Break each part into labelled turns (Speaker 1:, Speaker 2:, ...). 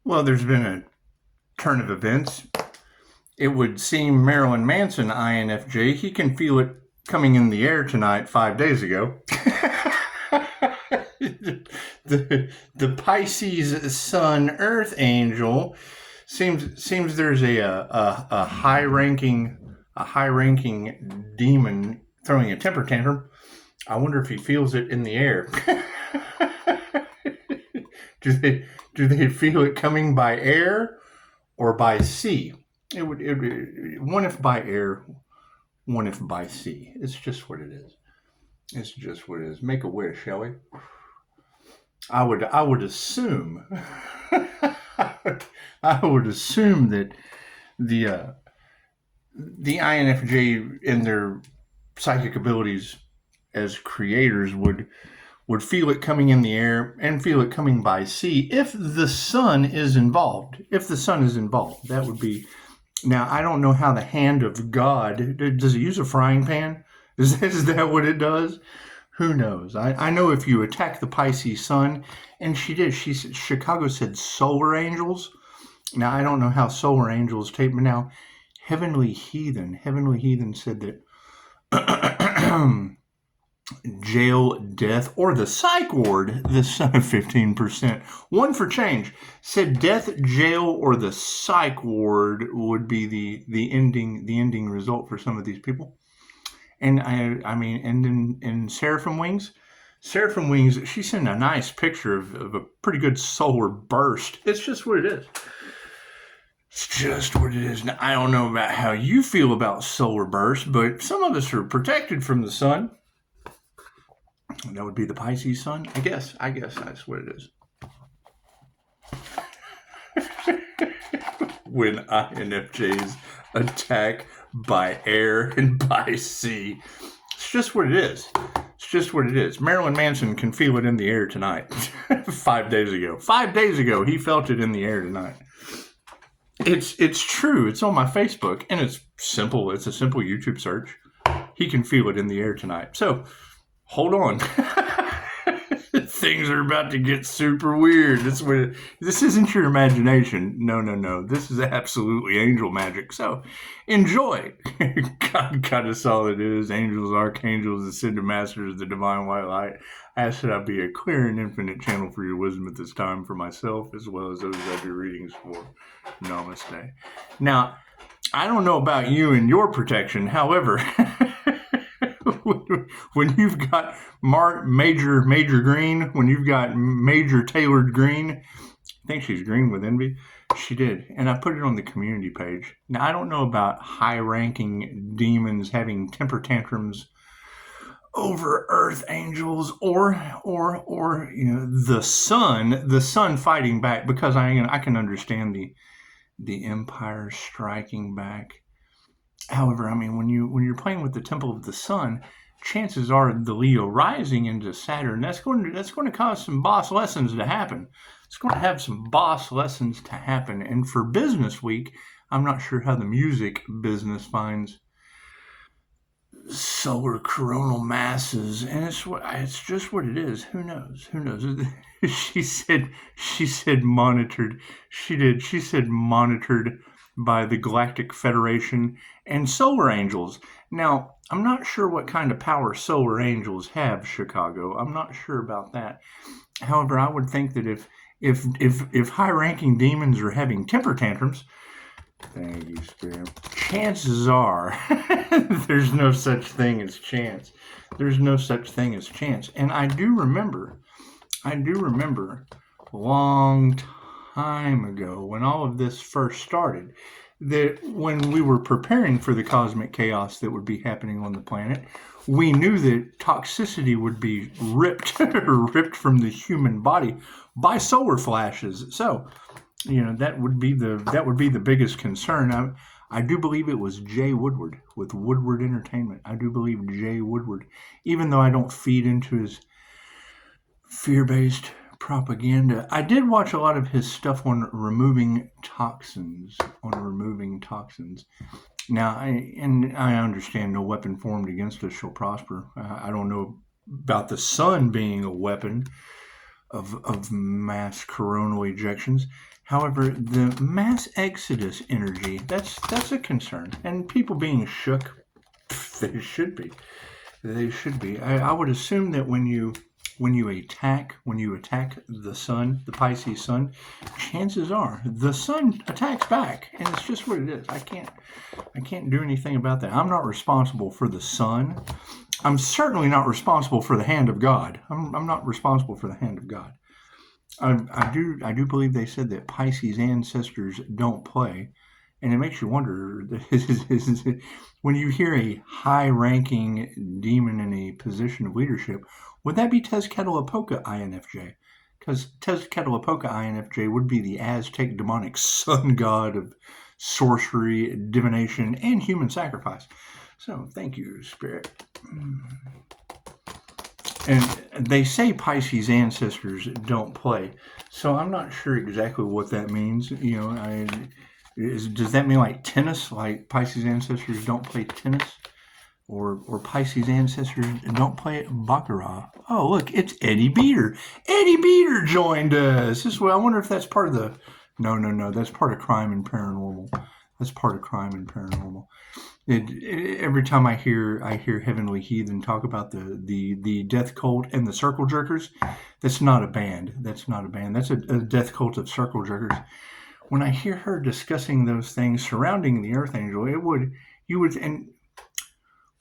Speaker 1: Well, there's been a turn of events. It would seem Marilyn Manson, INFJ, he can feel it coming in the air tonight 5 days ago. the Pisces Sun Earth Angel seems there's a high ranking demon throwing a temper tantrum. I wonder if he feels it in the air. do they feel it coming by air or by sea? It would one if by air, one if by sea. It's just what it is. It's just what it is. Make a wish, shall we? I would assume I would assume that the INFJ in their psychic abilities as creators would feel it coming in the air and feel it coming by sea if the sun is involved. If the sun is involved, that would be. Now, I don't know how the hand of God, does it use a frying pan? Is that what it does? Who knows? I know if you attack the Pisces sun, and she did. Chicago said solar angels. Now, I don't know how solar angels take, but now Heavenly Heathen said that jail, death, or the psych ward, the son of 15%. One for change said death, jail, or the psych ward would be the ending result for some of these people. And I mean, and in Seraphim Wings, she sent a nice picture of a pretty good solar burst. It's just what it is. It's just what it is. Now, I don't know about how you feel about solar bursts, but some of us are protected from the sun. That would be the Pisces sun. I guess that's what it is. When INFJs attack by air and by sea. It's just what it is. It's just what it is. Marilyn Manson can feel it in the air tonight. 5 days ago. 5 days ago, he felt it in the air tonight. It's true. It's on my Facebook, and it's simple. It's a simple YouTube search. He can feel it in the air tonight. So, hold on. Things are about to get super weird. This isn't your imagination. No. This is absolutely angel magic. So enjoy. God is all it is. Angels, archangels, ascended masters, the divine white light. I ask that I be a clear and infinite channel for your wisdom at this time for myself, as well as those I do readings for. Namaste. Now, I don't know about you and your protection. However, when you've got major green, when you've got major tailored green, I think she's green with envy. She did, and I put it on the community page. Now, I don't know about high-ranking demons having temper tantrums over earth angels or the sun fighting back, because I can understand the empire striking back. However, I mean, when you're playing with the temple of the sun, chances are the Leo rising into Saturn, that's going to cause some boss lessons to happen. It's going to have some boss lessons to happen. And for business week, I'm not sure how the music business finds solar coronal masses, and it's just what it is. Who knows? She said monitored. She said monitored by the Galactic Federation and solar angels. Now, I'm not sure what kind of power solar angels have, Chicago. I'm not sure about that. However, I would think that if high-ranking demons are having temper tantrums, thank you, Spirit, chances are there's no such thing as chance. There's no such thing as chance. And I do remember a long time ago when all of this first started, that when we were preparing for the cosmic chaos that would be happening on the planet, we knew that toxicity would be ripped from the human body by solar flashes. So, that would be the biggest concern. I do believe it was Jay Woodward with Woodward Entertainment. I do believe Jay Woodward, even though I don't feed into his fear-based propaganda. I did watch a lot of his stuff on removing toxins. Now, I understand no weapon formed against us shall prosper. I don't know about the sun being a weapon. of mass coronal ejections. However, the mass exodus energy, that's a concern. And people being shook, they should be. They should be. I would assume that when you attack the sun, the Pisces sun, chances are the sun attacks back, and it's just what it is. I can't do anything about that. I'm not responsible for the sun. I'm certainly not responsible for the hand of God. I'm not responsible for the hand of God. I do believe they said that Pisces ancestors don't play, and it makes you wonder, when you hear a high-ranking demon in a position of leadership, would that be Tezcatlipoca INFJ? Because Tezcatlipoca INFJ would be the Aztec demonic sun god of sorcery, divination, and human sacrifice. So, thank you, Spirit. And they say Pisces ancestors don't play, so I'm not sure exactly what that means. Does that mean like tennis, like Pisces ancestors don't play tennis? Or Pisces ancestors don't play baccarat? Oh, look, it's Eddie Beater. Eddie Beater joined us. I wonder if that's part of the... No, that's part of Crime and Paranormal. That's part of Crime and Paranormal. Every time I hear Heavenly Heathen talk about the Death Cult and the Circle Jerkers, that's not a band. That's a Death Cult of Circle Jerkers. When I hear her discussing those things surrounding the Earth Angel, and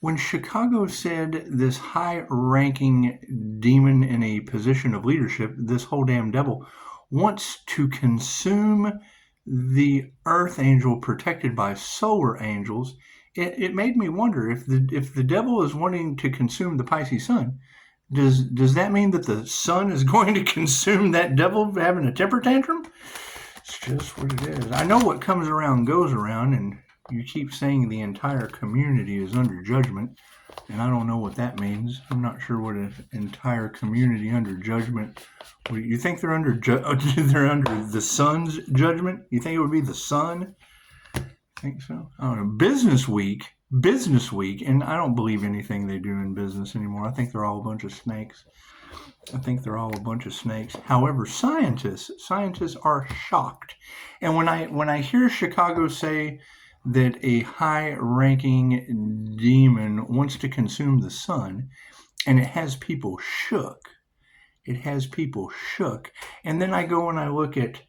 Speaker 1: when Chicago said this high-ranking demon in a position of leadership, this whole damn devil, wants to consume the Earth Angel protected by solar angels, it made me wonder if the devil is wanting to consume the Pisces sun, does that mean that the sun is going to consume that devil having a temper tantrum? It's just what it is. I know what comes around goes around, and you keep saying the entire community is under judgment, and I don't know what that means. I'm not sure what an entire community under judgment. You think they're under they're under the sun's judgment? You think it would be the sun? I think so. I don't know. Business week, and I don't believe anything they do in business anymore. I think they're all a bunch of snakes. However, scientists are shocked. And when I hear Chicago say that a high-ranking demon wants to consume the sun, and it has people shook. And then I go and I look at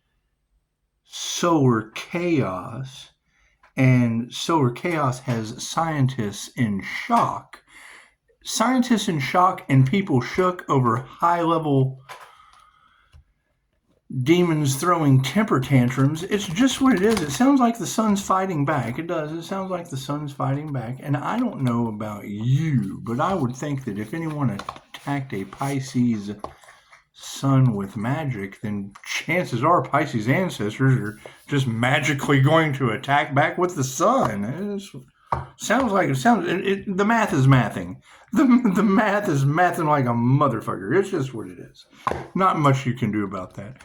Speaker 1: solar chaos, and solar chaos has scientists in shock. Scientists in shock and people shook over high-level demons throwing temper tantrums. It's just what it is. It sounds like the sun's fighting back. It does. It sounds like the sun's fighting back. And I don't know about you, but I would think that if anyone attacked a Pisces sun with magic, then chances are Pisces ancestors are just magically going to attack back with the sun. The math is mathing. The math is mathing like a motherfucker. It's just what it is. Not much you can do about that.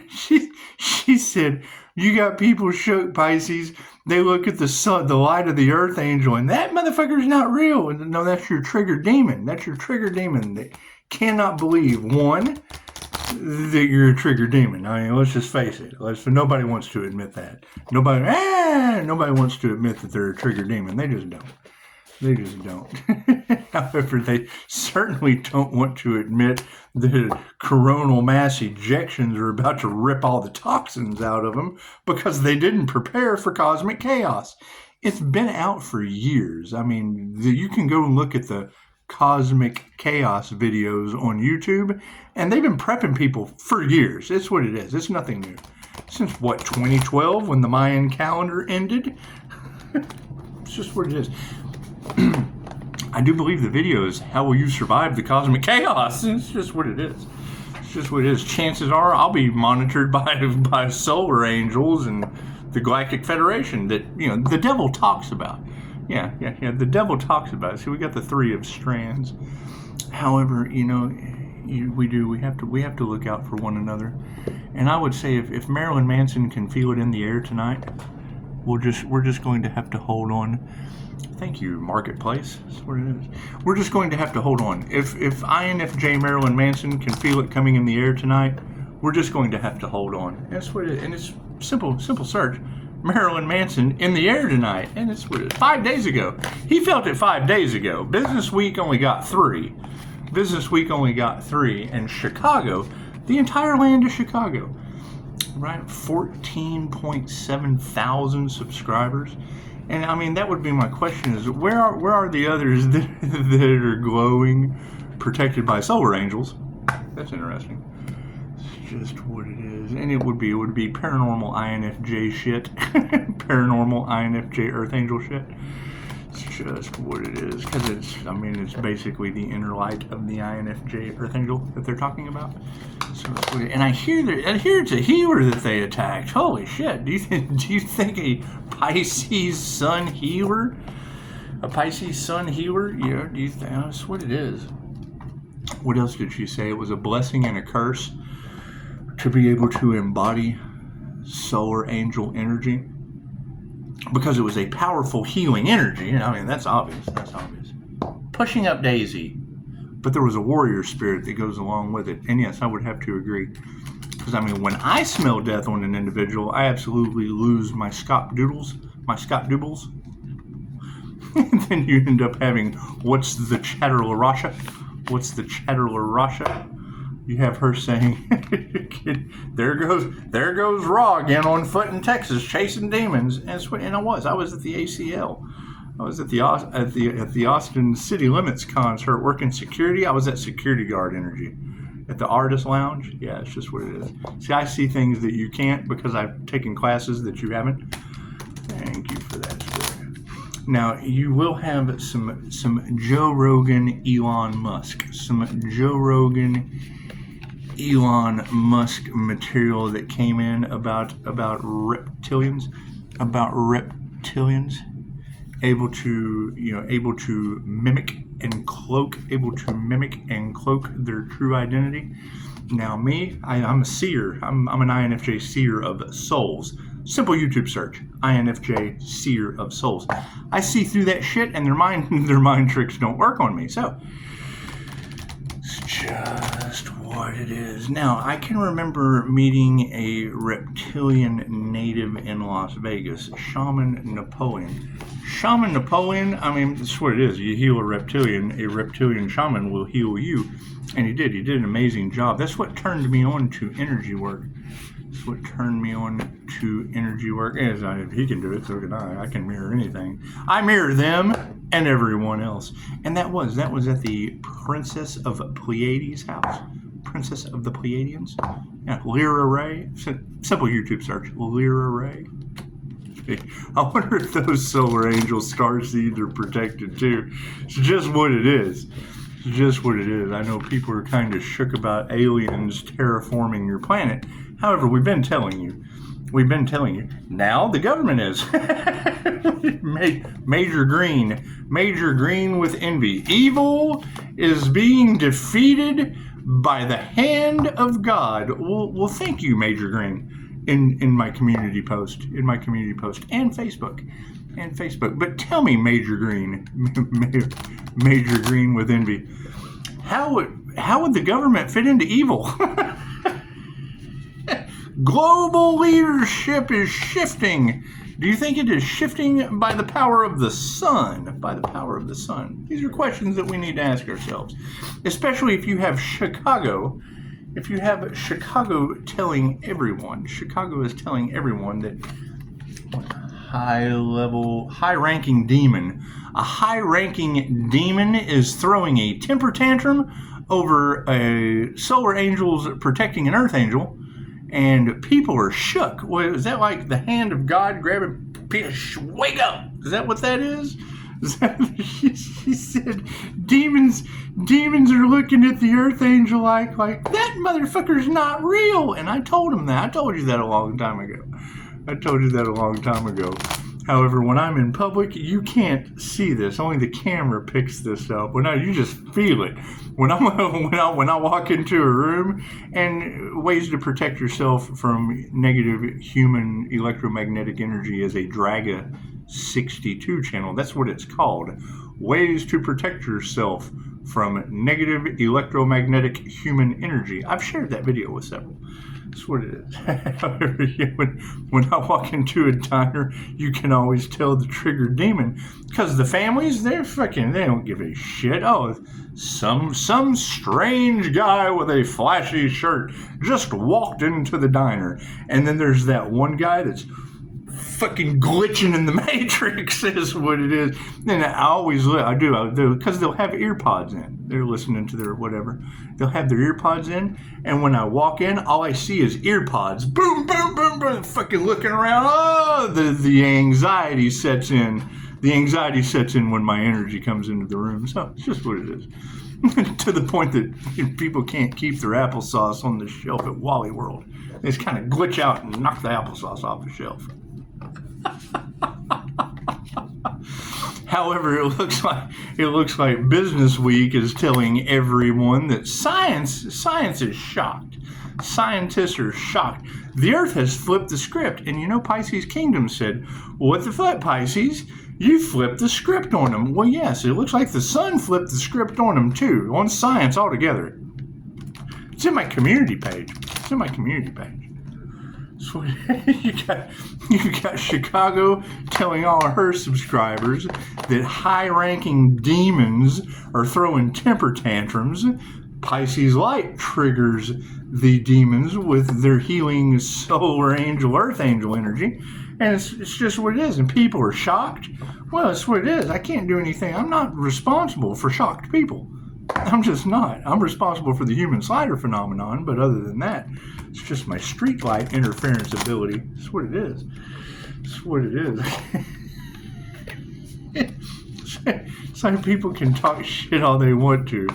Speaker 1: she said, you got people shook, Pisces. They look at the sun, the light of the Earth Angel, and that motherfucker's not real. No, that's your trigger demon. They cannot believe, one, that you're a trigger demon. I mean, let's just face it. Nobody wants to admit that. Nobody wants to admit that they're a trigger demon. They just don't. However, they certainly don't want to admit that coronal mass ejections are about to rip all the toxins out of them because they didn't prepare for cosmic chaos. It's been out for years. I mean, you can go and look at the cosmic chaos videos on YouTube, and they've been prepping people for years. It's what it is. It's nothing new. Since, 2012, when the Mayan calendar ended? It's just what it is. I do believe the video is how will you survive the cosmic chaos? It's just what it is. Chances are I'll be monitored by solar angels and the Galactic Federation that the devil talks about. Yeah. The devil talks about it. See, we got the three of strands. However, we have to look out for one another. And I would say if Marilyn Manson can feel it in the air tonight, We're just going to have to hold on. Thank you, Marketplace. That's what it is. We're just going to have to hold on. If INFJ Marilyn Manson can feel it coming in the air tonight, we're just going to have to hold on. That's what it is. And it's simple search. Marilyn Manson in the air tonight. And it's what it is. 5 days ago. He felt it 5 days ago. Business Week only got 3. And Chicago, the entire land of Chicago, right? 14.7 thousand subscribers. And I mean, that would be my question: is where are the others that are glowing, protected by solar angels? That's interesting. It's just what it is, and it would be paranormal INFJ shit, paranormal INFJ Earth Angel shit. It's just what it is, because it's basically the inner light of the INFJ Earth Angel that they're talking about. So, and I hear it's a healer that they attacked. Holy shit! Do you think a Pisces Sun healer? A Pisces Sun healer? Yeah. Do you think that's what it is? What else did she say? It was a blessing and a curse to be able to embody solar angel energy, because it was a powerful healing energy. I mean, that's obvious. Pushing up Daisy. But there was a warrior spirit that goes along with it. And yes, I would have to agree. Because, I mean, when I smell death on an individual, I absolutely lose my Scott Doubles. And then you end up having, what's the Chatterlarasha? You have her saying, there goes Raw again on foot in Texas chasing demons. And I was at the ACL. I was at the Austin City Limits concert working security. I was at security guard energy at the Artist Lounge. Yeah, it's just what it is. See, I see things that you can't because I've taken classes that you haven't. Thank you for that story. Now, you will have some Joe Rogan, Elon Musk material that came in about reptilians, able to mimic and cloak their true identity. Now me, I'm a seer. I'm an INFJ seer of souls. Simple YouTube search, INFJ seer of souls. I see through that shit, and their mind tricks don't work on me. So it's just what it is. Now, I can remember meeting a reptilian native in Las Vegas, Shaman Napoleon. I mean, that's what it is. You heal a reptilian shaman will heal you. And he did an amazing job. That's what turned me on to energy work. If he can do it, so can I. I can mirror anything. I mirror them and everyone else. And that was at the Princess of Pleiades house. Princess of the Pleiadians. Yeah, Lyra Ray. Simple YouTube search. Lyra Ray. I wonder if those solar angel starseeds are protected too. It's just what it is. I know people are kind of shook about aliens terraforming your planet. However, we've been telling you. Now the government is. Major Green with envy. Evil is being defeated by the hand of God. Well, thank you, Major Green. In my community post and Facebook. But tell me, Major Green with envy, how would the government fit into evil? Global leadership is shifting. Do you think it is shifting by the power of the sun? These are questions that we need to ask ourselves, especially if you have Chicago. If you have Chicago is telling everyone that high-ranking demon is throwing a temper tantrum over a solar angel's protecting an earth angel, and people are shook. Well, is that like the hand of God grabbing people? Wake up! Is that what that is? She said, demons are looking at the earth angel like that motherfucker's not real. And I told him that. I told you that a long time ago. However, when I'm in public, you can't see this. Only the camera picks this up. You just feel it. When I walk into a room, and ways to protect yourself from negative human electromagnetic energy is a Draga 62 channel. That's what it's called. Ways to protect yourself from negative electromagnetic human energy. I've shared that video with several. That's what it is. when I walk into a diner, you can always tell the triggered demon, because the families, they don't give a shit. Oh, some strange guy with a flashy shirt just walked into the diner, and then there's that one guy that's fucking glitching in the matrix is what it is. And I do because they'll have ear pods in. They're listening to their whatever. They'll have their ear pods in, and when I walk in, all I see is ear pods. Boom, boom, boom, boom. Fucking looking around. Oh, the anxiety sets in. The anxiety sets in when my energy comes into the room. So it's just what it is. To the point that people can't keep their applesauce on the shelf at Wally World. They just kind of glitch out and knock the applesauce off the shelf. However, it looks like Business Week is telling everyone that science is shocked. Scientists are shocked. The Earth has flipped the script, and Pisces Kingdom said, "What the fuck, Pisces? You flipped the script on them." Well, yes, it looks like the Sun flipped the script on them too, on science altogether. It's in my community page. So you got Chicago telling all of her subscribers that high-ranking demons are throwing temper tantrums. Pisces Light triggers the demons with their healing solar angel, earth angel energy. And it's just what it is. And people are shocked. Well, it's what it is. I can't do anything. I'm not responsible for shocked people. I'm just not. I'm responsible for the human slider phenomenon, but other than that, it's just my street light interference ability. It's what it is. It's what it is. Some people can talk shit all they want to.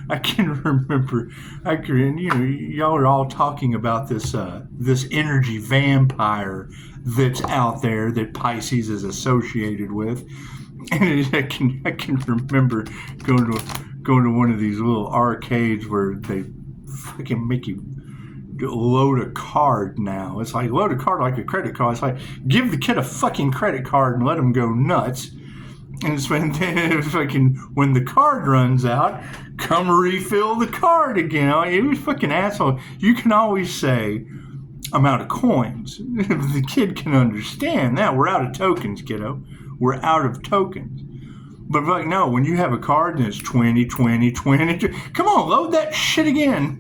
Speaker 1: I can remember. Y'all are all talking about this energy vampire that's out there that Pisces is associated with. And I can remember going to one of these little arcades where they fucking make you load a card now. It's like load a card like a credit card. It's like give the kid a fucking credit card and let him go nuts. And it's when the card runs out, come refill the card again. It was fucking asshole. You can always say amount of coins. If the kid can understand that, we're out of tokens, kiddo. We're out of tokens. But no, when you have a card and it's 20, 20, 20, come on, load that shit again.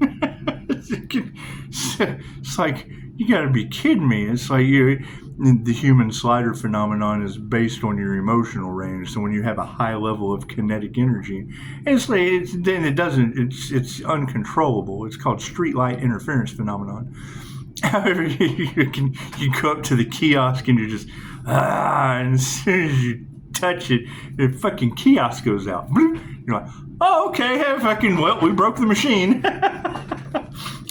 Speaker 1: It's like, you got to be kidding me. It's like the human slider phenomenon is based on your emotional range. So when you have a high level of kinetic energy, it's uncontrollable. It's called street light interference phenomenon. However, you go up to the kiosk and you just, and as soon as you touch it, the fucking kiosk goes out. You're like, oh, okay, we broke the machine.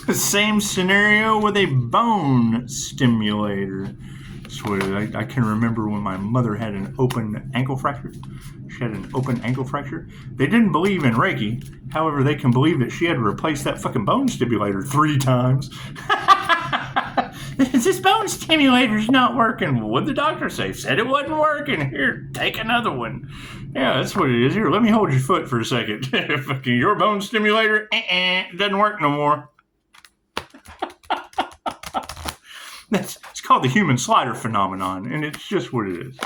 Speaker 1: The same scenario with a bone stimulator. So I can remember when my mother had an open ankle fracture. She had an open ankle fracture. They didn't believe in Reiki. However, they can believe that she had to replace that fucking bone stimulator 3 times. This bone stimulator's not working. What'd the doctor say? Said it wasn't working. Here, take another one. Yeah, that's what it is. Here, let me hold your foot for a second. Fucking your bone stimulator, doesn't work no more. It's called the human slider phenomenon, and it's just what it is.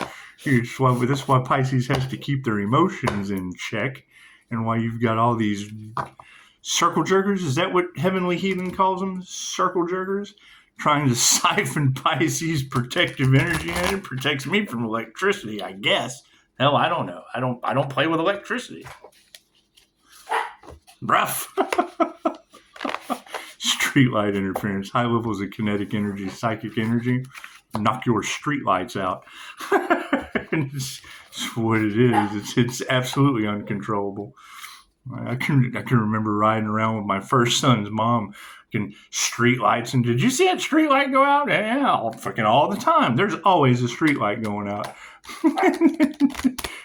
Speaker 1: That's why Pisces has to keep their emotions in check, and why you've got all these circle jerkers. Is that what Heavenly Heathen calls them? Circle jerkers? Trying to siphon Pisces' protective energy, and it protects me from electricity, I guess. Hell, I don't know. I don't play with electricity. Rough. Streetlight interference, high levels of kinetic energy, psychic energy, knock your streetlights out. It's what it is. It's absolutely uncontrollable. I can remember riding around with my first son's mom, fucking street lights. And did you see that street light go out? Yeah, fucking all the time. There's always a street light going out.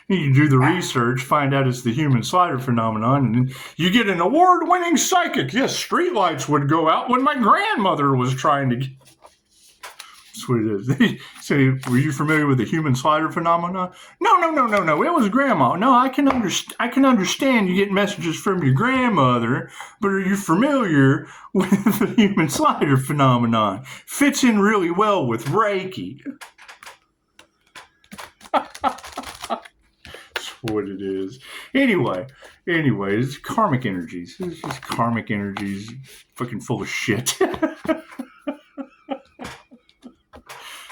Speaker 1: You do the research, find out it's the human slider phenomenon, and then you get an award-winning psychic. Yes, street lights would go out when my grandmother was trying to get... That's what it is. So, were you familiar with the human slider phenomenon? No. It was grandma. No, I can understand you get messages from your grandmother, but are you familiar with the human slider phenomenon? Fits in really well with Reiki. That's what it is. Anyway, it's karmic energies. It's just karmic energies, fucking full of shit.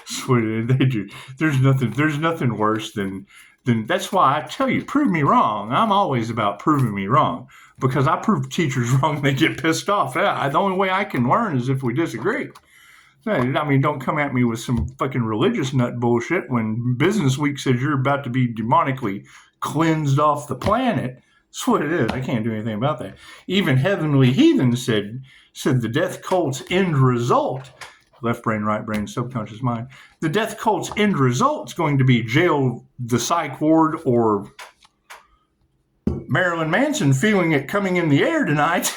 Speaker 1: That's what it is. They do. There's nothing worse than. That's why I tell you, prove me wrong. I'm always about proving me wrong, because I prove teachers wrong and they get pissed off. The only way I can learn is if we disagree. I mean, don't come at me with some fucking religious nut bullshit when Business Week says you're about to be demonically cleansed off the planet. That's what it is. I can't do anything about that. Even Heavenly Heathen said the death cult's end result, left brain, right brain, subconscious mind, the death cult's end result is going to be jail, the psych ward, or Marilyn Manson feeling it coming in the air tonight.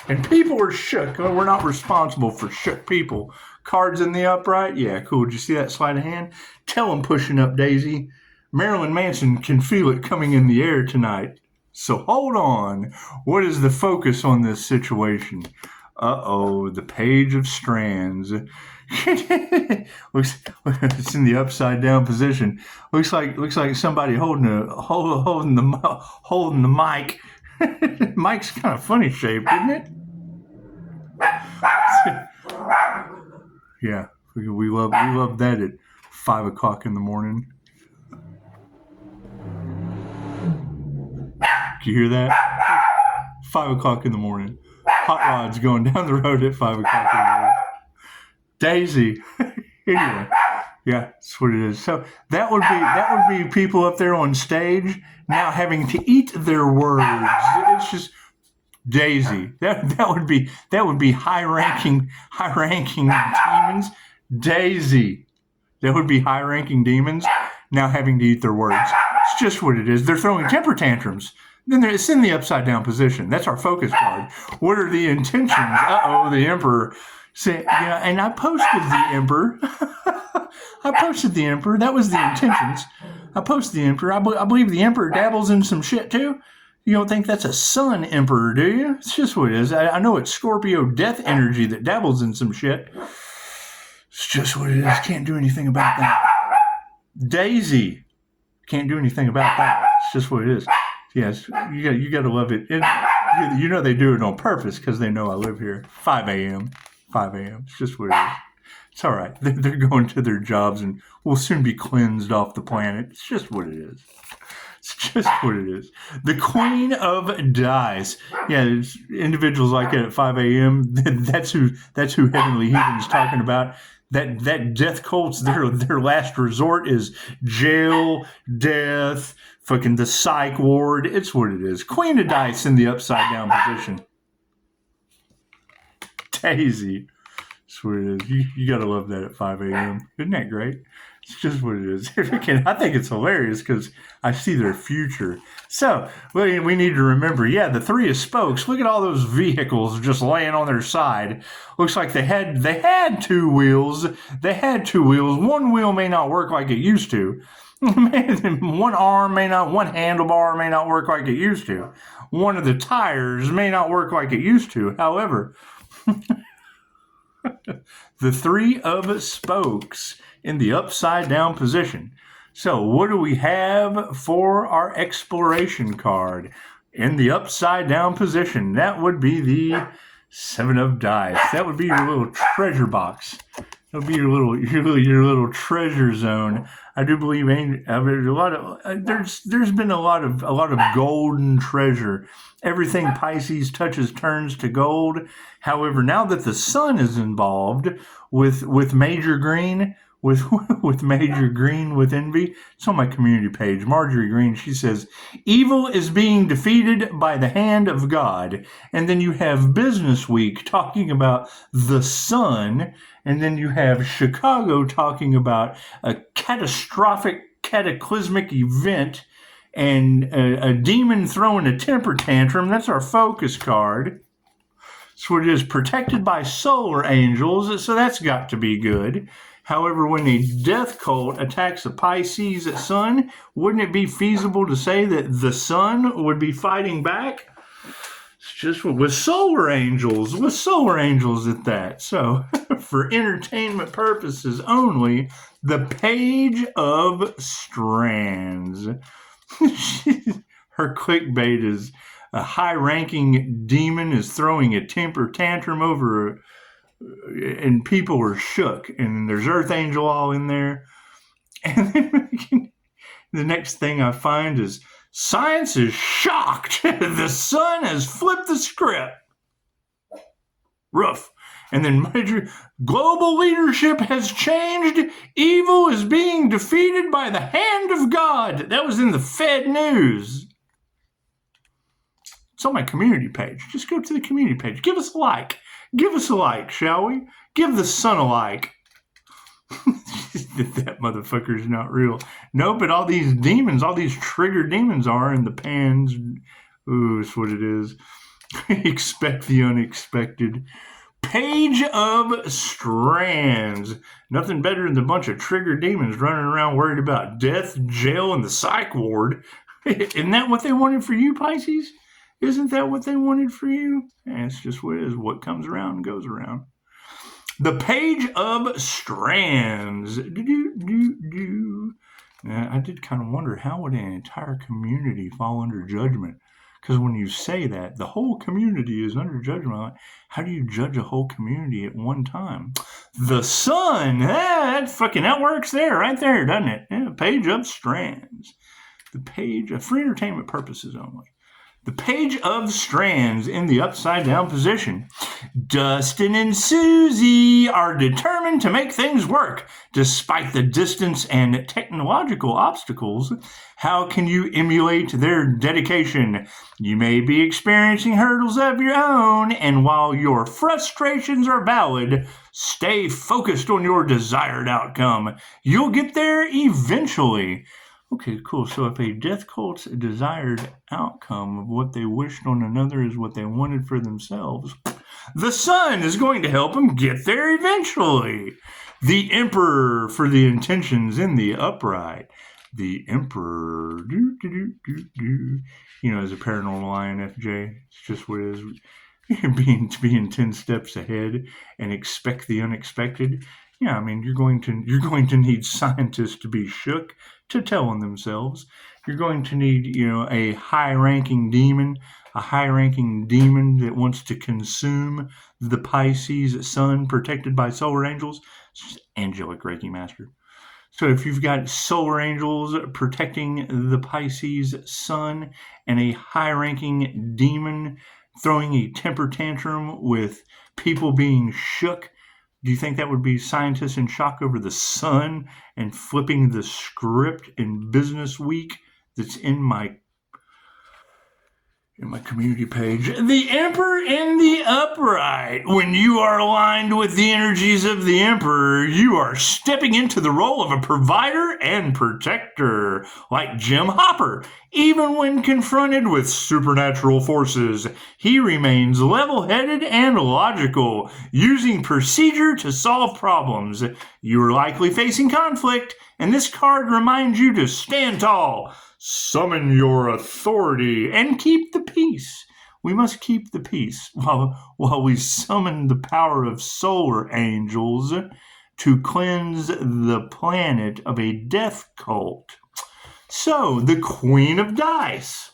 Speaker 1: And people are shook. We're not responsible for shook people. Cards in the upright? Yeah, cool. Did you see that sleight of hand? Tell them pushing up, Daisy. Marilyn Manson can feel it coming in the air tonight. So hold on. What is the focus on this situation? Uh-oh, the Page of Strands. It's in the upside down position. Looks like somebody holding the mic. Mike's kind of funny shaped, isn't it? Yeah, we love that at 5 o'clock in the morning. Do you hear that? 5 o'clock in the morning. Hot rods going down the road at 5 o'clock in the morning. Daisy. Anyway, yeah, that's what it is. So that would be people up there on stage now having to eat their words. It's just Daisy. That would be high-ranking demons. Daisy. That would be high-ranking demons now having to eat their words. It's just what it is. They're throwing temper tantrums. Then it's in the upside-down position. That's our focus card. What are the intentions? Uh-oh, the Emperor. And I posted the Emperor. That was the intentions. I posted the Emperor. I believe the Emperor dabbles in some shit, too. You don't think that's a sun Emperor, do you? It's just what it is. I know it's Scorpio death energy that dabbles in some shit. It's just what it is. Can't do anything about that. Daisy. Can't do anything about that. It's just what it is. Yes, you got to love it. You know they do it on purpose because they know I live here. 5 a.m. 5 a.m. It's just what it is. It's all right. They're going to their jobs and will soon be cleansed off the planet. It's just what it is. It's just what it is. The Queen of Dice. Yeah, there's individuals like that at 5 a.m. That's who Heavenly Heathen's talking about. That death cult's their last resort is jail, death, fucking the psych ward. It's what it is. Queen of Dice in the upside down position. Daisy. That's what it is. You gotta love that at 5 a.m. Isn't that great? It's just what it is. I think it's hilarious because I see their future. So we need to remember, the Three of Spokes. Look at all those vehicles just laying on their side. Looks like they had two wheels. One wheel may not work like it used to. One handlebar may not work like it used to. One of the tires may not work like it used to. However, the Three of Spokes in the upside down position. So what do we have for our exploration card? In the upside down position, that would be the Seven of Dice. That would be your little treasure box. That would be your little treasure zone. I do believe there's been a lot of golden treasure. Everything Pisces touches turns to gold. However, now that the sun is involved with major green, with with Major Green with envy. It's on my community page. Marjorie Green, she says, evil is being defeated by the hand of God. And then you have Business Week talking about the sun. And then you have Chicago talking about a catastrophic, cataclysmic event and a demon throwing a temper tantrum. That's our focus card. So it is protected by solar angels, so that's got to be good. However, when a death cult attacks a Pisces sun, wouldn't it be feasible to say that the sun would be fighting back? It's just with solar angels at that. So, for entertainment purposes only, the Page of Strands. Her clickbait is a high-ranking demon is throwing a temper tantrum over, and people are shook. And there's Earth Angel all in there. And then the next thing I find is science is shocked. The sun has flipped the script. Rough. And then major global leadership has changed. Evil is being defeated by the hand of God. That was in the Fed News. It's on my community page. Just go to the community page. Give us a like. Give us a like, shall we? Give the sun a like. That motherfucker's not real. No, but all these demons, all these trigger demons are in the pans. Ooh, that's what it is. Expect the unexpected. Page of Strands. Nothing better than a bunch of trigger demons running around worried about death, jail, and the psych ward. Isn't that what they wanted for you, Pisces? Isn't that what they wanted for you? And it's just what it is. What comes around goes around. The Page of Strands. Now, I did kind of wonder, how would an entire community fall under judgment? Because when you say that, the whole community is under judgment. How do you judge a whole community at one time? The sun. That works there, right there, doesn't it? Yeah, Page of Strands. The page, for entertainment purposes only. The Page of Strands in the upside down position. Dustin and Susie are determined to make things work despite the distance and technological obstacles. How can you emulate their dedication? You may be experiencing hurdles of your own, and while your frustrations are valid, stay focused on your desired outcome. You'll get there eventually. Okay, cool. So if a death cult's desired outcome of what they wished on another is what they wanted for themselves, the sun is going to help them get there eventually. The Emperor for the intentions in the upright. The Emperor, as a paranormal INFJ, it's just what it is. Being 10 steps ahead and expect the unexpected. Yeah, I mean, you're going to need scientists to be shook to tell on themselves. You're going to need, a high-ranking demon that wants to consume the Pisces sun protected by solar angels. It's just angelic Reiki master. So if you've got solar angels protecting the Pisces sun and a high-ranking demon throwing a temper tantrum with people being shook, do you think that would be scientists in shock over the sun and flipping the script in Business Week that's in my community page? The Emperor in the upright. When you are aligned with the energies of the Emperor, you are stepping into the role of a provider and protector, like Jim Hopper. Even when confronted with supernatural forces, he remains level-headed and logical, using procedure to solve problems. You are likely facing conflict, and this card reminds you to stand tall, summon your authority, and keep the peace. We must keep the peace while we summon the power of solar angels to cleanse the planet of a death cult. So, the Queen of Dice.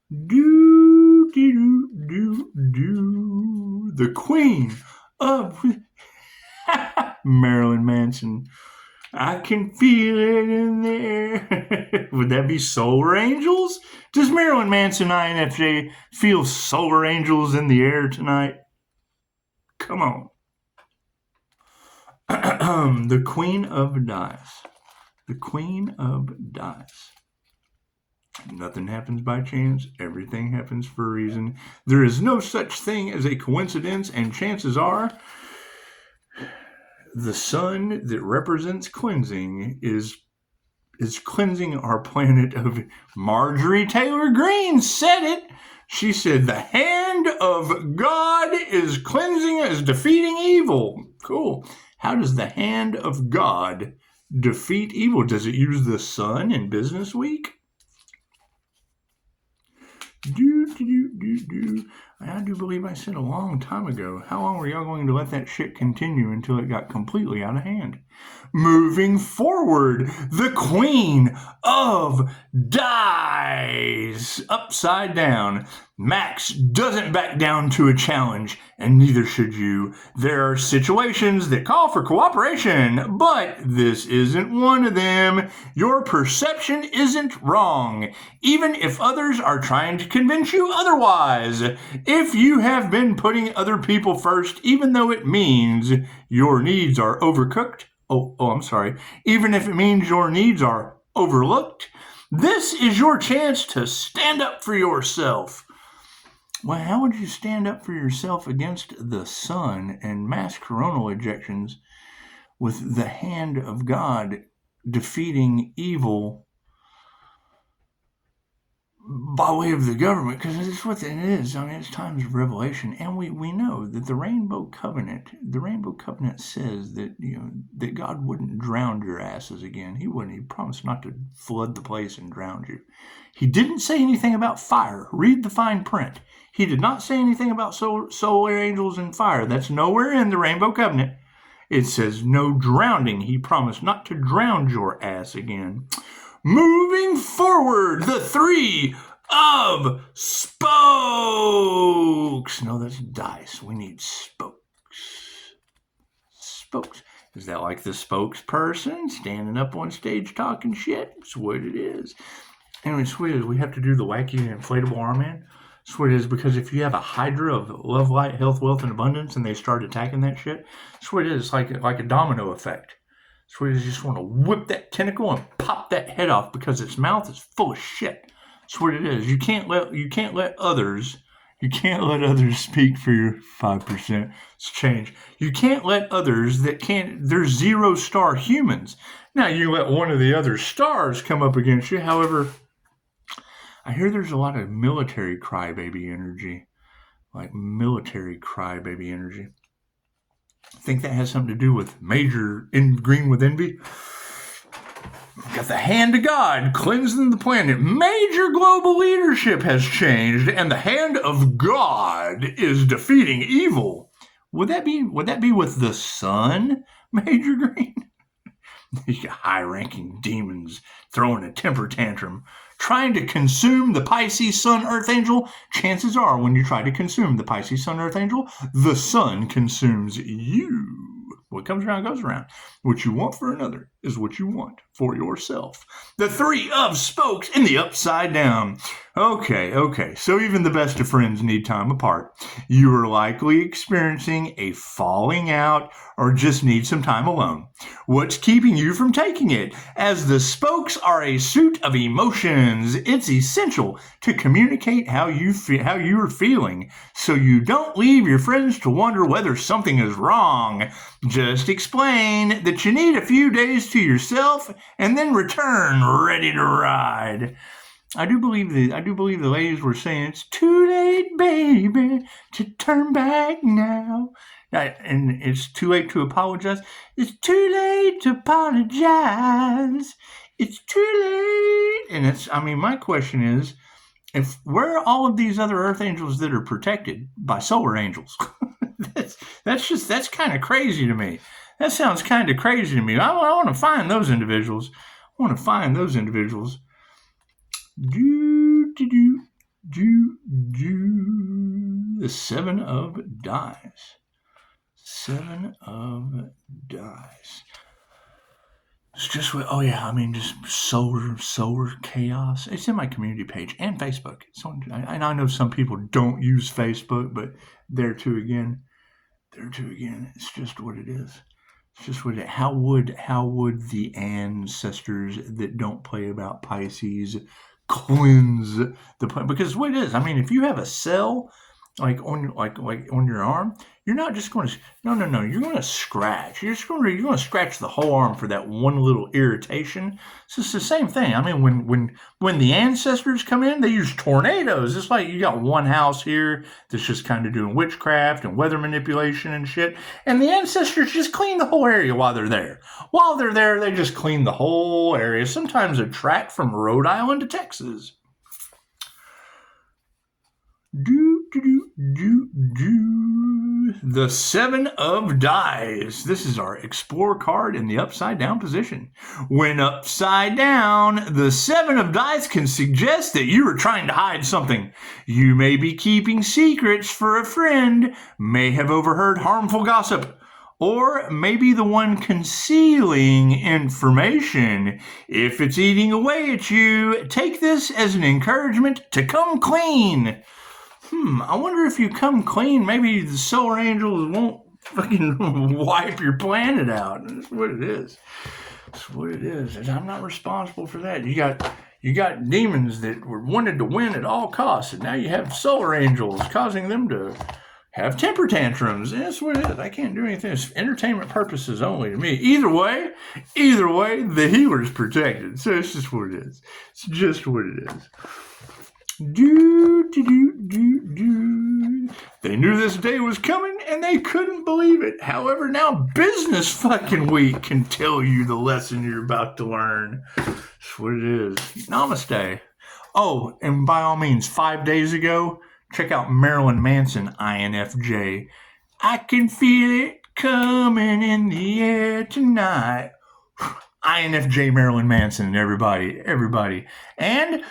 Speaker 1: The Queen of Marilyn Manson. I can feel it in the air. Would that be solar angels? Does Marilyn Manson INFJ feel solar angels in the air tonight? Come on. The Queen of Dice. The Queen of Dice. Nothing happens by chance. Everything happens for a reason. There is no such thing as a coincidence, and chances are the sun that represents cleansing is cleansing our planet of... Marjorie Taylor Greene said it. She said, the hand of God is cleansing, is defeating evil. Cool. How does the hand of God defeat evil? Does it use the sun in Business Week? I do believe I said a long time ago, how long were y'all going to let that shit continue until it got completely out of hand? Moving forward, the Queen of Dice. Upside down. Max doesn't back down to a challenge, and neither should you. There are situations that call for cooperation, but this isn't one of them. Your perception isn't wrong, even if others are trying to convince you otherwise. If you have been putting other people first, even though it means your needs are overcooked, even if it means your needs are overlooked, this is your chance to stand up for yourself. Well, how would you stand up for yourself against the sun and mass coronal ejections with the hand of God defeating evil by way of the government? Because it's what it is. I mean, it's times of revelation, and we know that the Rainbow Covenant says that, that God wouldn't drown your asses again. He wouldn't. He promised not to flood the place and drown you. He didn't say anything about fire. Read the fine print. He did not say anything about solar angels and fire. That's nowhere in the Rainbow Covenant. It says no drowning. He promised not to drown your ass again. Moving forward, the Three of Spokes. No, that's dice. We need spokes. Spokes. Is that like the spokesperson standing up on stage talking shit? That's what it is. Anyway, sweet is we have to do the wacky inflatable arm man. Sweet is because if you have a hydra of love, light, health, wealth, and abundance, and they start attacking that shit, sweet is like a domino effect. Sweet is you just want to whip that tentacle and pop that head off because its mouth is full of shit. That's what it is. You can't let others speak for your 5%. It's change. You can't let others they're 0-star humans. Now you let one of the other stars come up against you. However, I hear there's a lot of military crybaby energy. Like military crybaby energy. I think that has something to do with major in green with envy. Got the hand of God cleansing the planet. Major global leadership has changed, and the hand of God is defeating evil. Would that be with the sun, Major Green? These high-ranking demons throwing a temper tantrum, trying to consume the Pisces Sun Earth Angel. Chances are, when you try to consume the Pisces Sun Earth Angel, the sun consumes you. What comes around goes around. What you want for another is what you want for yourself. The Three of Spokes in the upside down. Okay. So even the best of friends need time apart. You are likely experiencing a falling out or just need some time alone. What's keeping you from taking it? As the spokes are a suit of emotions, it's essential to communicate how you are feeling so you don't leave your friends to wonder whether something is wrong. Just explain that you need a few days to yourself and then return ready to ride. I do believe the ladies were saying it's too late, baby, to turn back now. And it's too late to apologize. It's too late to apologize. It's too late. And my question is, where are all of these other earth angels that are protected by solar angels? that's kind of crazy to me. That sounds kind of crazy to me. I want to find those individuals. The Seven of Dice. Seven of Dice. It's just just solar chaos. It's in my community page and Facebook. And I know some people don't use Facebook, but there too again, it's just what it is. It's just what how would the ancestors that don't play about Pisces cleanse the planet? Because what it is, I mean, if you have a cell like on your arm, you're not just going to no, you're going to scratch. You're going to scratch the whole arm for that one little irritation. So it's the same thing. I mean, when the ancestors come in, they use tornadoes. It's like you got one house here that's just kind of doing witchcraft and weather manipulation and shit, and the ancestors just clean the whole area while they're there. While they're there, they just clean the whole area. Sometimes a track from Rhode Island to Texas. The Seven of Dice. This is our Explorer card in the upside down position. When upside down, the Seven of Dice can suggest that you are trying to hide something. You may be keeping secrets for a friend, may have overheard harmful gossip, or maybe the one concealing information. If it's eating away at you, take this as an encouragement to come clean. I wonder if you come clean, maybe the solar angels won't fucking wipe your planet out. That's what it is. That's what it is. I'm not responsible for that. You got demons that were wanted to win at all costs, and now you have solar angels causing them to have temper tantrums. And that's what it is. I can't do anything. It's entertainment purposes only to me. Either way, the healer's protected. So it's just what it is. It's just what it is. They knew this day was coming and they couldn't believe it. However, now Business fucking Week can tell you the lesson you're about to learn. That's what it is. Namaste. Oh, and by all means, 5 days ago, check out Marilyn Manson, INFJ. I can feel it coming in the air tonight. INFJ Marilyn Manson, everybody. And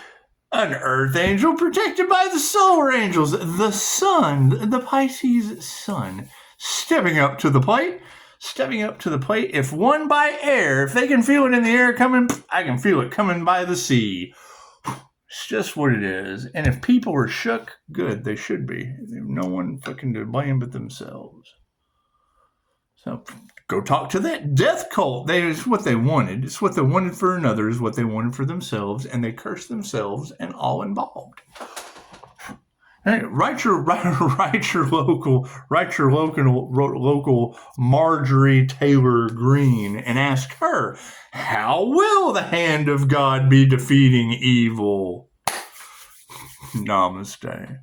Speaker 1: an earth angel protected by the solar angels. The sun, the Pisces sun, stepping up to the plate. If one by air, if they can feel it in the air coming, I can feel it coming by the sea. It's just what it is. And if people are shook, good, they should be. No one fucking to blame but themselves. So go talk to that death cult. It's what they wanted. It's what they wanted for another is what they wanted for themselves, and they cursed themselves and all involved. Hey, write your local Marjorie Taylor Greene and ask her, how will the hand of God be defeating evil? Namaste.